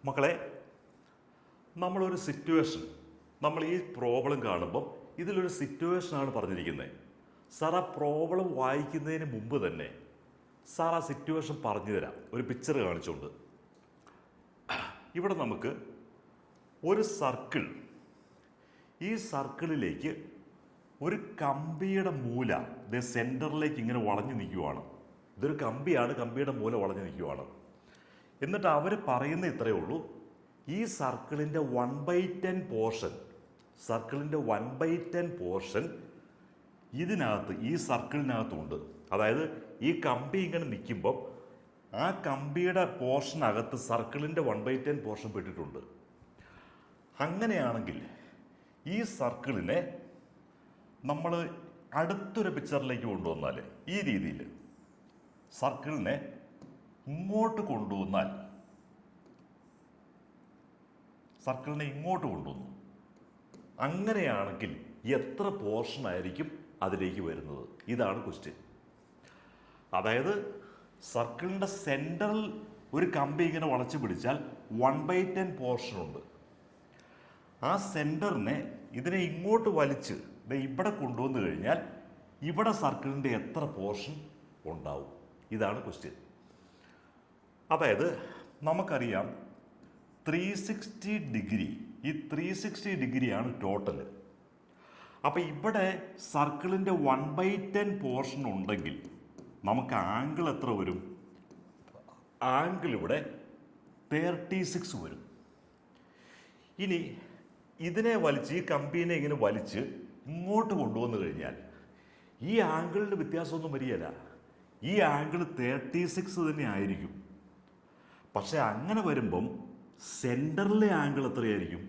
മക്കളെ, നമ്മളൊരു സിറ്റുവേഷൻ, നമ്മൾ ഈ പ്രോബ്ലം കാണുമ്പം ഇതിലൊരു സിറ്റുവേഷനാണ് പറഞ്ഞിരിക്കുന്നത്. സാർ, ആ പ്രോബ്ലം വായിക്കുന്നതിന് മുമ്പ് തന്നെ സാർ ആ സിറ്റുവേഷൻ പറഞ്ഞു തരാം, ഒരു പിക്ചർ കാണിച്ചുകൊണ്ട്. ഇവിടെ നമുക്ക് ഒരു സർക്കിൾ, ഈ സർക്കിളിലേക്ക് ഒരു കമ്പിയുടെ മൂല ഇത് സെൻറ്ററിലേക്ക് ഇങ്ങനെ വളഞ്ഞു നിൽക്കുവാണ്. ഇതൊരു കമ്പിയാണ്, കമ്പിയുടെ മൂല വളഞ്ഞു നിൽക്കുവാണ്. എന്നിട്ട് അവർ പറയുന്ന ഇത്രയേ ഉള്ളൂ, ഈ സർക്കിളിൻ്റെ 1/10 പോർഷൻ, സർക്കിളിൻ്റെ 1/10 പോർഷൻ ഇതിനകത്ത്, ഈ സർക്കിളിനകത്തുണ്ട്. അതായത് ഈ കമ്പി ഇങ്ങനെ നിൽക്കുമ്പം ആ കമ്പിയുടെ പോർഷനകത്ത് സർക്കിളിൻ്റെ 1/10 പോർഷൻ പെട്ടിട്ടുണ്ട്. അങ്ങനെയാണെങ്കിൽ ഈ സർക്കിളിനെ നമ്മൾ അടുത്തൊരു പിക്ചറിലേക്ക് കൊണ്ടുവന്നാൽ, ഈ രീതിയിൽ സർക്കിളിനെ ഇങ്ങോട്ട് കൊണ്ടുവന്നാൽ, സർക്കിളിനെ ഇങ്ങോട്ട് കൊണ്ടുവന്നു, അങ്ങനെയാണെങ്കിൽ എത്ര പോർഷൻ ആയിരിക്കും അതിലേക്ക് വരുന്നത്? ഇതാണ് ക്വസ്റ്റ്യൻ. അതായത് സർക്കിളിൻ്റെ സെൻറ്ററിൽ ഒരു കമ്പി ഇങ്ങനെ വളച്ചു പിടിച്ചാൽ 1/10 പോർഷൻ ഉണ്ട്. ആ സെൻറ്ററിനെ ഇതിനെ ഇങ്ങോട്ട് വലിച്ച് ഇവിടെ കൊണ്ടുവന്നു കഴിഞ്ഞാൽ ഇവിടെ സർക്കിളിൻ്റെ എത്ര പോർഷൻ ഉണ്ടാവും? ഇതാണ് ക്വസ്റ്റ്യൻ. അതായത് നമുക്കറിയാം 360 ഡിഗ്രി, ഈ 360 ഡിഗ്രിയാണ് ടോട്ടൽ. അപ്പം ഇവിടെ സർക്കിളിൻ്റെ 1/10 പോർഷൻ ഉണ്ടെങ്കിൽ നമുക്ക് ആംഗിൾ എത്ര വരും? ആംഗിൾ ഇവിടെ 36 വരും. ഇനി ഇതിനെ വലിച്ച്, ഈ കമ്പീനെ ഇങ്ങനെ വലിച്ച് ഇങ്ങോട്ട് കൊണ്ടുവന്നു കഴിഞ്ഞാൽ ഈ ആംഗിളിൻ്റെ വ്യത്യാസമൊന്നും വരികയില്ല. ഈ ആംഗിൾ 36 തന്നെ ആയിരിക്കും. പക്ഷെ അങ്ങനെ വരുമ്പം സെൻറ്ററിലെ ആംഗിൾ എത്രയായിരിക്കും?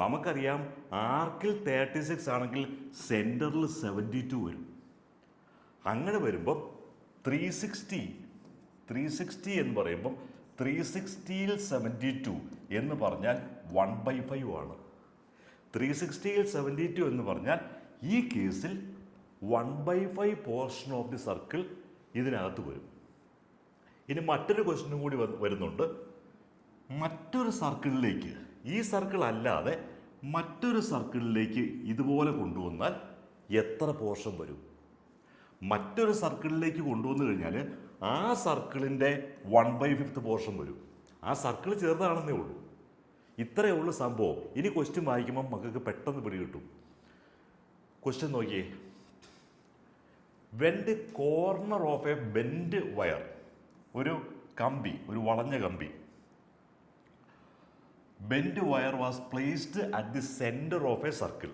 നമുക്കറിയാം ആർക്കിൽ 36 ആണെങ്കിൽ സെൻറ്ററിൽ 72 വരും. അങ്ങനെ വരുമ്പം 360 എന്ന് പറയുമ്പം 360ൽ 72 എന്ന് പറഞ്ഞാൽ 1/5 ആണ്. 360ൽ 72 എന്ന് പറഞ്ഞാൽ ഈ കേസിൽ 1/5 പോർഷൻ ഓഫ് ദി സർക്കിൾ ഇതിനകത്ത് വരും. ഇനി മറ്റൊരു ക്വസ്റ്റ്യനും കൂടി വരുന്നുണ്ട്. മറ്റൊരു സർക്കിളിലേക്ക്, ഈ സർക്കിൾ അല്ലാതെ മറ്റൊരു സർക്കിളിലേക്ക് ഇതുപോലെ കൊണ്ടുവന്നാൽ എത്ര പോർഷൻ വരും? മറ്റൊരു സർക്കിളിലേക്ക് കൊണ്ടുവന്നു കഴിഞ്ഞാൽ ആ സർക്കിളിൻ്റെ 1/5 പോർഷൻ വരും. ആ സർക്കിൾ ചെറുതാണെന്നേ ഉള്ളൂ. ഇത്രയേ ഉള്ളൂ സംഭവം. ഇനി ക്വസ്റ്റ്യൻ വായിക്കുമ്പോൾ മക്കൾക്ക് പെട്ടെന്ന് പിടികിട്ടും. ക്വസ്റ്റ്യൻ നോക്കിയേ. When the corner of A bend wire, ഒരു കമ്പി, ഒരു വളഞ്ഞ കമ്പി, bend wire was placed at the centre of A circle,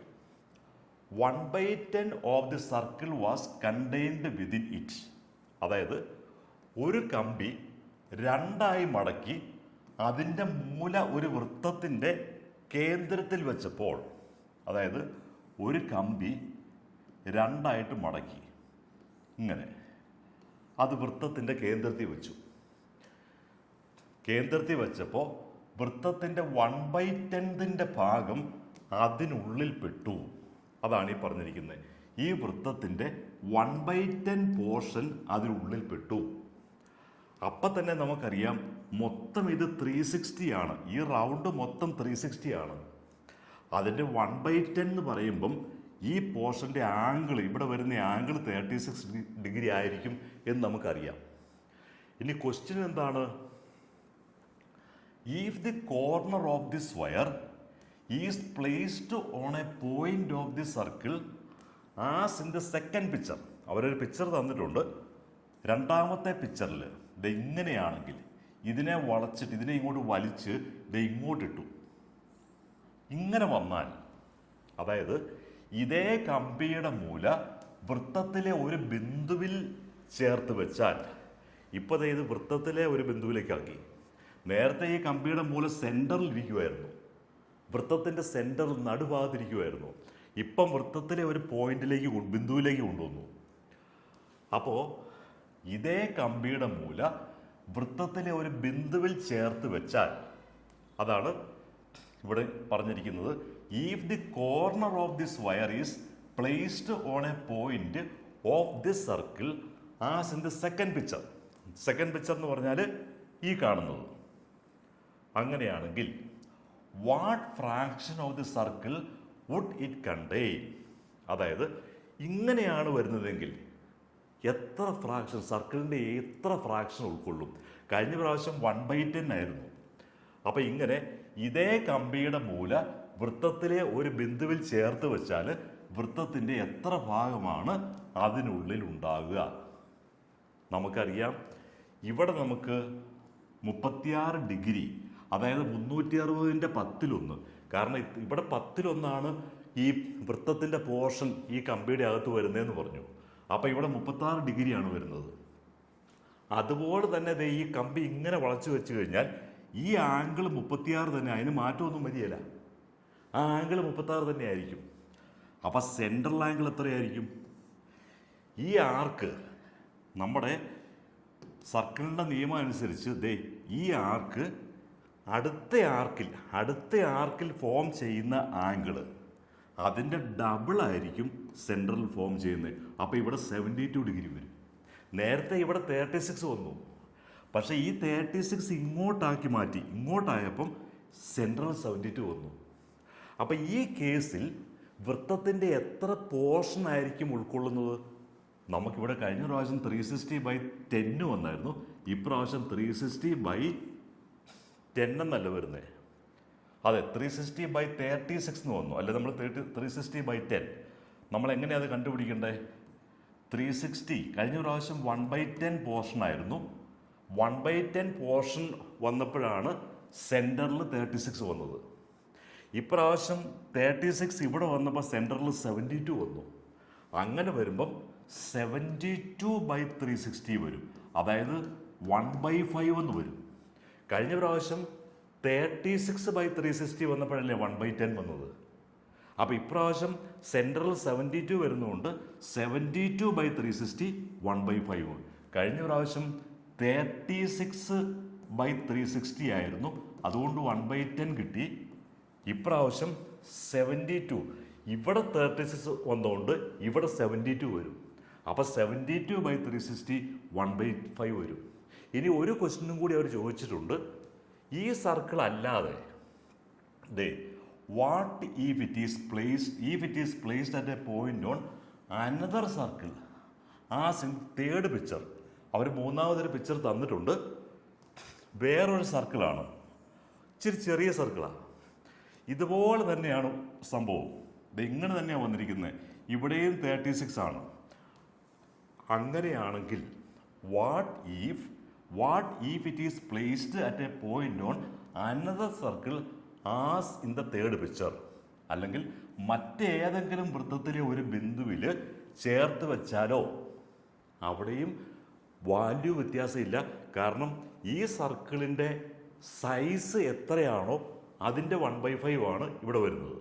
1/10 of the circle was contained within it. അതായത് ഒരു കമ്പി രണ്ടായി മടക്കി അതിൻ്റെ മൂല ഒരു വൃത്തത്തിൻ്റെ കേന്ദ്രത്തിൽ വെച്ചപ്പോൾ, അതായത് ഒരു കമ്പി രണ്ടായിട്ട് മടക്കി ഇങ്ങനെ അത് വൃത്തത്തിൻ്റെ കേന്ദ്രത്തിൽ വെച്ചു. കേന്ദ്രത്തിൽ വെച്ചപ്പോൾ വൃത്തത്തിൻ്റെ 1/10 ഭാഗം അതിനുള്ളിൽ പെട്ടു. അതാണ് ഈ പറഞ്ഞിരിക്കുന്നത്. ഈ വൃത്തത്തിൻ്റെ 1/10 പോർഷൻ അതിനുള്ളിൽ പെട്ടു. അപ്പം തന്നെ നമുക്കറിയാം മൊത്തം ഇത് 360 ആണ്. ഈ റൗണ്ട് മൊത്തം 360 ആണ്. അതിൻ്റെ 1/10 എന്ന് പറയുമ്പം ഈ പോർഷൻ്റെ ആംഗിൾ, ഇവിടെ വരുന്ന ആംഗിൾ 36 ഡിഗ്രി ആയിരിക്കും എന്ന് നമുക്കറിയാം. ഇനി ക്വസ്റ്റ്യൻ എന്താണ്? If the corner of this wire is placed on a point of the circle as in the second picture. അവരൊരു പിക്ചർ തന്നിട്ടുണ്ട്. രണ്ടാമത്തെ പിക്ചറിൽ ഇത് ഇങ്ങനെയാണെങ്കിൽ ഇതിനെ വളച്ചിട്ട് ഇതിനെ ഇങ്ങോട്ട് വലിച്ച് ഇത് ഇങ്ങോട്ടിട്ടു. ഇങ്ങനെ വന്നാൽ, അതായത് ഇതേ കമ്പിയുടെ മൂല വൃത്തത്തിലെ ഒരു ബിന്ദുവിൽ ചേർത്ത് വെച്ചാൽ, ഇപ്പോൾ ഇത് വൃത്തത്തിലെ ഒരു ബിന്ദുവിലേക്കാക്കി. നേരത്തെ ഈ കമ്പിയുടെ മൂല സെൻറ്ററിൽ ഇരിക്കുമായിരുന്നു, വൃത്തത്തിൻ്റെ സെൻറ്ററിൽ നടുഭാഗത്തിരിക്കുമായിരുന്നു. ഇപ്പം വൃത്തത്തിലെ ഒരു പോയിന്റിലേക്ക്, ബിന്ദുവിലേക്ക് കൊണ്ടുവന്നു. അപ്പോൾ ഇതേ കമ്പിയുടെ മൂല വൃത്തത്തിലെ ഒരു ബിന്ദുവിൽ ചേർത്ത് വെച്ചാൽ, അതാണ് ഇവിടെ പറഞ്ഞിരിക്കുന്നത്. If the corner of this wire is placed on a point of this circle as in the second picture. Second picture എന്ന് പറഞ്ഞാൽ ഈ കാണുന്നത്. അങ്ങനെയാണെങ്കിൽ what fraction of the circle would it contain? അതായത് ഇങ്ങനെയാണ് വരുന്നതെങ്കിൽ എത്ര ഫ്രാക്ഷൻ, സർക്കിളിൻ്റെ എത്ര ഫ്രാക്ഷൻ ഉൾക്കൊള്ളും? കഴിഞ്ഞ പ്രാവശ്യം 1/10 ആയിരുന്നു. അപ്പം ഇങ്ങനെ ഇതേ കമ്പിയുടെ മൂല വൃത്തത്തിലെ ഒരു ബിന്ദുവിൽ ചേർത്ത് വെച്ചാൽ വൃത്തത്തിൻ്റെ എത്ര ഭാഗമാണ് അതിനുള്ളിൽ ഉണ്ടാകുക? നമുക്കറിയാം, ഇവിടെ നമുക്ക് 36 ഡിഗ്രി, അതായത് 360ൻ്റെ 10⁻1. കാരണം ഇവിടെ 10⁻1 ഈ വൃത്തത്തിൻ്റെ പോർഷൻ ഈ കമ്പിയുടെ അകത്ത് വരുന്നതെന്ന് പറഞ്ഞു. അപ്പോൾ ഇവിടെ 36 ഡിഗ്രിയാണ് വരുന്നത്. അതുപോലെ തന്നെ ദേ ഈ കമ്പി ഇങ്ങനെ വളച്ചു വെച്ച് കഴിഞ്ഞാൽ ഈ ആംഗിൾ 36 തന്നെ, അതിന് മാറ്റമൊന്നും വരികയില്ല. ആ ആംഗിൾ 36 തന്നെ ആയിരിക്കും. അപ്പം സെൻട്രൽ ആംഗിൾ എത്രയായിരിക്കും? ഈ ആർക്ക്, നമ്മുടെ സർക്കിളിൻ്റെ നിയമം അനുസരിച്ച് ദേ ഈ ആർക്ക് അടുത്ത ആർക്കിൽ ഫോം ചെയ്യുന്ന ആംഗിള് അതിൻ്റെ ഡബിളായിരിക്കും സെൻട്രൽ ഫോം ചെയ്യുന്നത്. അപ്പോൾ ഇവിടെ 72 ഡിഗ്രി വരും. നേരത്തെ ഇവിടെ 36 വന്നു, പക്ഷേ ഈ 36 ഇങ്ങോട്ടാക്കി മാറ്റി, ഇങ്ങോട്ടായപ്പം സെൻട്രൽ 72 വന്നു. അപ്പം ഈ കേസിൽ വൃത്തത്തിൻ്റെ എത്ര പോർഷൻ ആയിരിക്കും ഉൾക്കൊള്ളുന്നത്? നമുക്കിവിടെ കഴിഞ്ഞ പ്രാവശ്യം 360/10 വന്നായിരുന്നു. ഇപ്രാവശ്യം 360/10 എന്നല്ല വരുന്നത്. അതെ, 360/36 എന്ന് വന്നു. അല്ലെ, നമ്മൾ 360/10. നമ്മൾ എങ്ങനെയാണ് അത് കണ്ടുപിടിക്കേണ്ടത്? 360 കഴിഞ്ഞ പ്രാവശ്യം 1/10 പോർഷൻ ആയിരുന്നു. 1/10 പോർഷൻ വന്നപ്പോഴാണ് സെൻറ്ററിൽ 36 വന്നത്. ഇപ്രാവശ്യം 36 ഇവിടെ വന്നപ്പോൾ സെൻറ്ററിൽ 72 വന്നു. അങ്ങനെ വരുമ്പം 72/360 വരും. അതായത് 1/5 എന്ന് വരും. കഴിഞ്ഞ പ്രാവശ്യം 36/360 വന്നപ്പോഴല്ലേ 1/10 വന്നത്. അപ്പോൾ ഇപ്രാവശ്യം സെൻട്രൽ 72 വരുന്നതുകൊണ്ട് 72/360 1/5. കഴിഞ്ഞ പ്രാവശ്യം 36/360 ആയിരുന്നു, അതുകൊണ്ട് 1/10 കിട്ടി. ഇപ്രാവശ്യം 72, ഇവിടെ 36 വന്നതുകൊണ്ട് ഇവിടെ 72 വരും. അപ്പോൾ 72/360 1/5 വരും. ഇനി ഒരു ക്വസ്റ്റ്യനും കൂടി അവർ ചോദിച്ചിട്ടുണ്ട്. ഈ സർക്കിൾ അല്ലാതെ ദേ what if it is placed at a point on another circle as in third picture. അവർ മൂന്നാമതൊരു പിക്ചർ തന്നിട്ടുണ്ട്. വേറൊരു സർക്കിളാണ്, ഇച്ചിരി ചെറിയ സർക്കിളാണ്. ഇതുപോലെ തന്നെയാണ് സംഭവം. ഇത് ഇങ്ങനെ തന്നെയാണ് വന്നിരിക്കുന്നത്. ഇവിടെയും 36 ആണ്. അങ്ങനെയാണെങ്കിൽ what if it is placed at a point on another circle as in the third picture? അല്ലെങ്കിൽ മറ്റേതെങ്കിലും വൃത്തത്തിലെ ഒരു ബിന്ദുവിൽ ചേർത്ത് വെച്ചാലോ? അവിടെയും വാല്യൂ വ്യത്യാസമില്ല. കാരണം ഈ സർക്കിളിൻ്റെ സൈസ് എത്രയാണോ അതിൻ്റെ 1/5 ആണ് ഇവിടെ വരുന്നത്.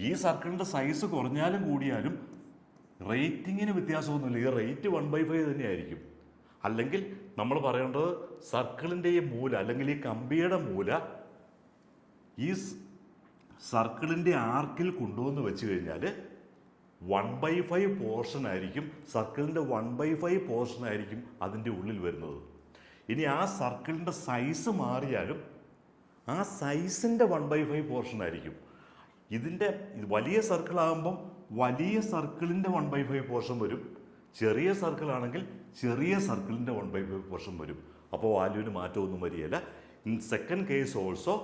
ഈ സർക്കിളിൻ്റെ സൈസ് കുറഞ്ഞാലും കൂടിയാലും റേറ്റിങ്ങിന് വ്യത്യാസമൊന്നുമില്ല. ഈ റേറ്റ് 1/5 തന്നെയായിരിക്കും. അല്ലെങ്കിൽ നമ്മൾ പറയേണ്ടത് സർക്കിളിൻ്റെ ഈ മൂല, അല്ലെങ്കിൽ ഈ കമ്പിയുടെ മൂല ഈ സർക്കിളിൻ്റെ ആർക്കിൽ കൊണ്ടുവന്ന് വെച്ച് കഴിഞ്ഞാൽ 1/5 പോർഷൻ ആയിരിക്കും, സർക്കിളിൻ്റെ 1/5 പോർഷൻ ആയിരിക്കും അതിൻ്റെ ഉള്ളിൽ വരുന്നത്. ഇനി ആ സർക്കിളിൻ്റെ സൈസ് മാറിയാലും ആ സൈസിൻ്റെ 1/5 പോർഷൻ ആയിരിക്കും. ഇതിൻ്റെ വലിയ സർക്കിളാകുമ്പം വലിയ സർക്കിളിൻ്റെ 1/5 പോർഷൻ വരും. ചെറിയ സർക്കിളാണെങ്കിൽ ചെറിയ സർക്കിളിൻ്റെ 1/5 പോർഷൻ വരും. അപ്പോൾ വാല്യൂവിന് മാറ്റമൊന്നും വരികയില്ല. In second case also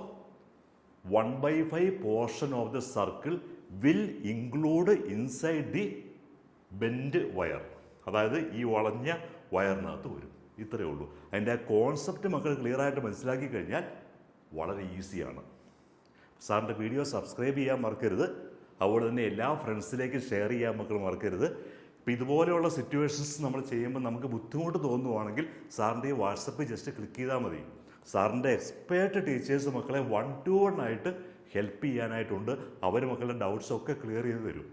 1/5 portion of the circle will include inside the bend wire. അതായത് ഈ വളഞ്ഞ വയറിനകത്ത് വരും. ഇത്രയേ ഉള്ളൂ. അതിൻ്റെ ആ കോൺസെപ്റ്റ് മക്കൾ ക്ലിയറായിട്ട് മനസ്സിലാക്കി കഴിഞ്ഞാൽ വളരെ ഈസിയാണ്. സാറിൻ്റെ വീഡിയോ സബ്സ്ക്രൈബ് ചെയ്യാൻ മറക്കരുത്. അതുപോലെ തന്നെ എല്ലാ ഫ്രണ്ട്സിലേക്കും ഷെയർ ചെയ്യാൻ മക്കൾ മറക്കരുത്. ഇപ്പം ഇതുപോലെയുള്ള സിറ്റുവേഷൻസ് നമ്മൾ ചെയ്യുമ്പോൾ നമുക്ക് ബുദ്ധിമുട്ട് തോന്നുവാണെങ്കിൽ സാറിൻ്റെ ഈ വാട്സപ്പിൽ ജസ്റ്റ് ക്ലിക്ക് ചെയ്താൽ മതി. സാറിൻ്റെ എക്സ്പേർട്ട് ടീച്ചേഴ്സ് മക്കളെ 1-to-1 ആയിട്ട് ഹെൽപ്പ് ചെയ്യാനായിട്ടുണ്ട്. അവർ മക്കളുടെ ഡൗട്ട്സൊക്കെ ക്ലിയർ ചെയ്ത് തരും.